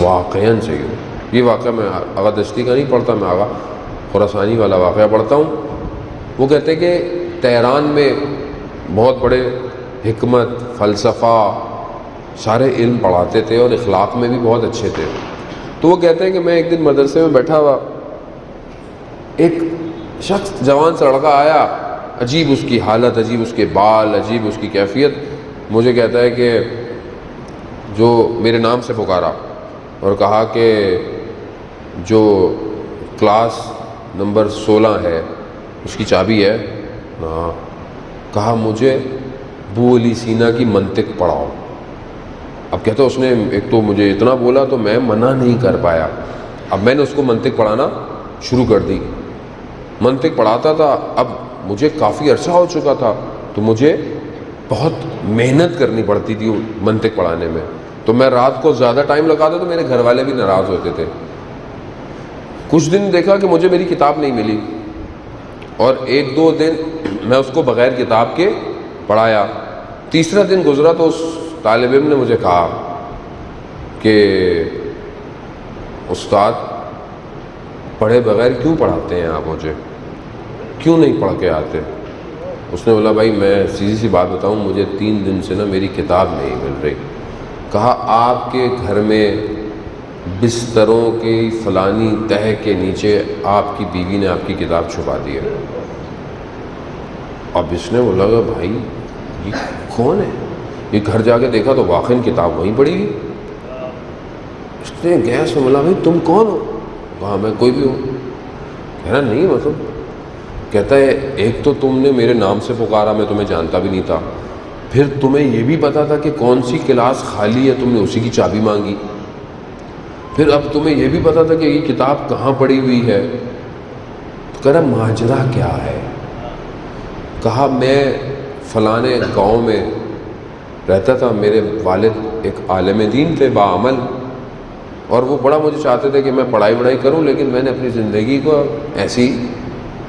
واقعاً صحیح ہو. یہ واقعہ میں آغا دشتی کا نہیں پڑھتا، میں آغا خراسانی والا واقعہ پڑھتا ہوں. وہ کہتے ہیں کہ تہران میں بہت بڑے حکمت، فلسفہ، سارے علم پڑھاتے تھے اور اخلاق میں بھی بہت اچھے تھے. تو وہ کہتے ہیں کہ میں ایک دن مدرسے میں بیٹھا ہوا، ایک شخص جوان سا لڑکا آیا، عجیب اس کی حالت، عجیب اس کے بال، عجیب اس کی کیفیت. مجھے کہتا ہے کہ جو میرے نام سے پکارا اور کہا کہ جو کلاس نمبر 16 ہے اس کی چابی ہے. ہاں. کہا مجھے ابو علی سینا کی منطق پڑھاؤ. اب کہتا اس نے ایک تو مجھے اتنا بولا تو میں منع نہیں کر پایا. اب میں نے اس کو منطق پڑھانا شروع کر دی. منطق پڑھاتا تھا. اب مجھے کافی عرصہ ہو چکا تھا تو مجھے بہت محنت کرنی پڑتی تھی منطق پڑھانے میں. تو میں رات کو زیادہ ٹائم لگاتا تو میرے گھر والے بھی ناراض ہوتے تھے. کچھ دن دیکھا کہ مجھے میری کتاب نہیں ملی اور ایک دو دن میں اس کو بغیر کتاب کے پڑھایا. تیسرا دن گزرا تو اس طالب علم نے مجھے کہا کہ استاد پڑھے بغیر کیوں پڑھاتے ہیں آپ مجھے، کیوں نہیں پڑھ کے آتے؟ اس نے بولا بھائی میں سیدھی سی بات بتاؤں، مجھے 3 دن سے نا میری کتاب نہیں مل رہی. کہا آپ کے گھر میں بستروں کی فلانی تہ کے نیچے آپ کی بیوی نے آپ کی کتاب چھپا دی ہے. اب اس نے بولا کہ بھائی یہ کون ہے؟ یہ گھر جا کے دیکھا تو واقعی کتاب وہیں پڑی گئی. اس نے گیس میں بولا بھائی تم کون ہو؟ کہا میں کوئی بھی ہوں. کہہ رہا نہیں مطلب. کہتا ہے ایک تو تم نے میرے نام سے پکارا، میں تمہیں جانتا بھی نہیں تھا. پھر تمہیں یہ بھی پتا تھا کہ کون سی کلاس خالی ہے، تم نے اسی کی چابی مانگی. پھر اب تمہیں یہ بھی پتا تھا کہ یہ کتاب کہاں پڑی ہوئی ہے. تو کہہ رہا ماجرا کیا ہے؟ کہا میں فلانے گاؤں میں رہتا تھا، میرے والد ایک عالم دین تھے باعمل، اور وہ بڑا مجھے چاہتے تھے کہ میں پڑھائی وڑھائی کروں، لیکن میں نے اپنی زندگی کو ایسی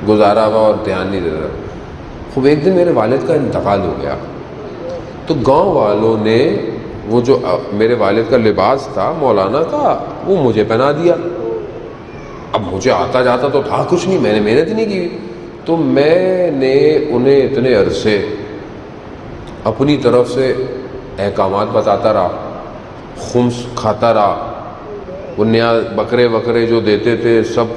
گزارا ہوا اور دھیان نہیں دیتا. خوب ایک دن میرے والد کا انتقال ہو گیا تو گاؤں والوں نے وہ جو میرے والد کا لباس تھا مولانا کا وہ مجھے پہنا دیا. اب مجھے آتا جاتا تو تھا کچھ نہیں، میں نے محنت نہیں کی. تو میں نے انہیں اتنے عرصے اپنی طرف سے احکامات بتاتا رہا، خمس کھاتا رہا، وہ نیا بکرے وکرے جو دیتے تھے سب.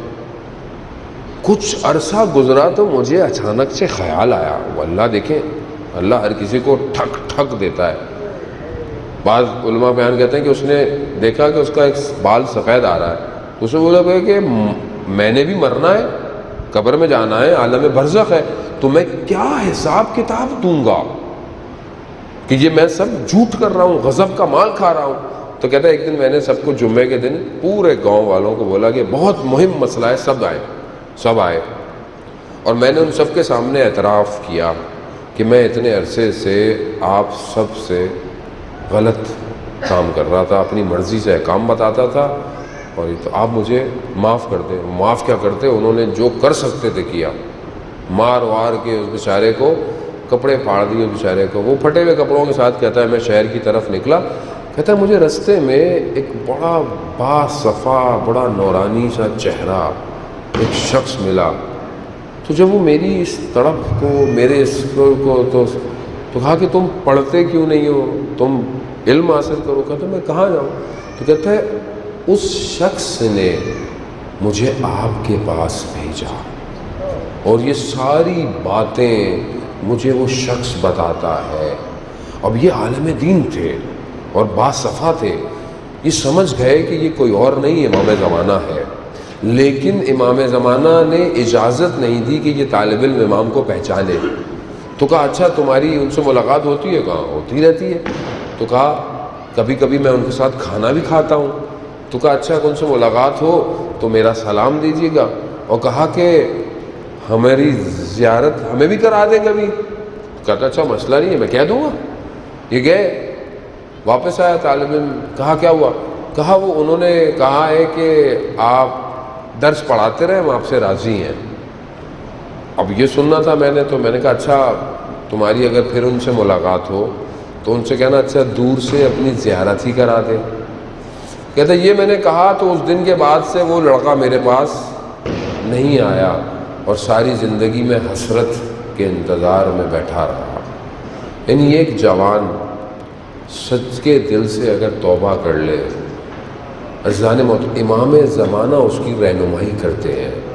کچھ عرصہ گزرا تو مجھے اچانک سے خیال آیا، وہ اللہ دیکھیں اللہ ہر کسی کو ٹھک ٹھک دیتا ہے. بعض علماء بیان کہتے ہیں کہ اس نے دیکھا کہ اس کا ایک بال سفید آ رہا ہے. اس نے بولا کہ میں نے بھی مرنا ہے، قبر میں جانا ہے، عالم برزخ ہے، تو میں کیا حساب کتاب دوں گا کہ یہ میں سب جھوٹ کر رہا ہوں، غضب کا مال کھا رہا ہوں. تو کہتا ہے ایک دن میں نے سب کو جمعے کے دن پورے گاؤں والوں کو بولا کہ بہت مہم مسئلہ ہے، سب آئے اور میں نے ان سب کے سامنے اعتراف کیا کہ میں اتنے عرصے سے آپ سب سے غلط کام کر رہا تھا، اپنی مرضی سے احکام بتاتا تھا، اور تو آپ مجھے معاف کر دیں. معاف کیا کرتے، انہوں نے جو کر سکتے تھے کیا. مار وار کے اس بیچارے کو کپڑے پھاڑ دیے بیچارے کو. وہ پھٹے ہوئے کپڑوں کے ساتھ کہتا ہے میں شہر کی طرف نکلا. کہتا ہے مجھے رستے میں ایک بڑا باصفا بڑا نورانی سا چہرہ ایک شخص ملا. تو جب وہ میری اس تڑپ کو میرے اس کو تو کہا کہ تم پڑھتے کیوں نہیں ہو، تم علم حاصل کرو. کہتا میں کہاں جاؤں؟ تو کہتا ہے اس شخص نے مجھے آپ کے پاس بھیجا اور یہ ساری باتیں مجھے وہ شخص بتاتا ہے. اب یہ عالم دین تھے اور باصفا تھے، یہ سمجھ گئے کہ یہ کوئی اور نہیں امام زمانہ ہے. لیکن امام زمانہ نے اجازت نہیں دی کہ یہ طالب علم امام کو پہچانے. تو کہا اچھا تمہاری ان سے ملاقات ہوتی ہے؟ کہا ہوتی رہتی ہے. تو کہا کبھی کبھی میں ان کے ساتھ کھانا بھی کھاتا ہوں. تو کہا اچھا ان سے ملاقات ہو تو میرا سلام دیجیے گا. اور کہا کہ ہماری زیارت ہمیں بھی کرا دیں کبھی. کہتا اچھا مسئلہ نہیں ہے، میں کہہ دوں گا. یہ گئے، واپس آیا طالب علم. کہا کیا ہوا؟ کہا وہ انہوں نے کہا ہے کہ آپ درس پڑھاتے رہے، ہم آپ سے راضی ہیں. اب یہ سننا تھا میں نے، تو میں نے کہا اچھا تمہاری اگر پھر ان سے ملاقات ہو تو ان سے کہنا اچھا دور سے اپنی زیارت ہی کرا دے. کہتا یہ میں نے کہا تو اس دن کے بعد سے وہ لڑکا میرے پاس نہیں آیا اور ساری زندگی میں حسرت کے انتظار میں بیٹھا رہا۔ یعنی ایک جوان سچ کے دل سے اگر توبہ کر لے، عزیزان محترم، امام زمانہ اس کی رہنمائی کرتے ہیں۔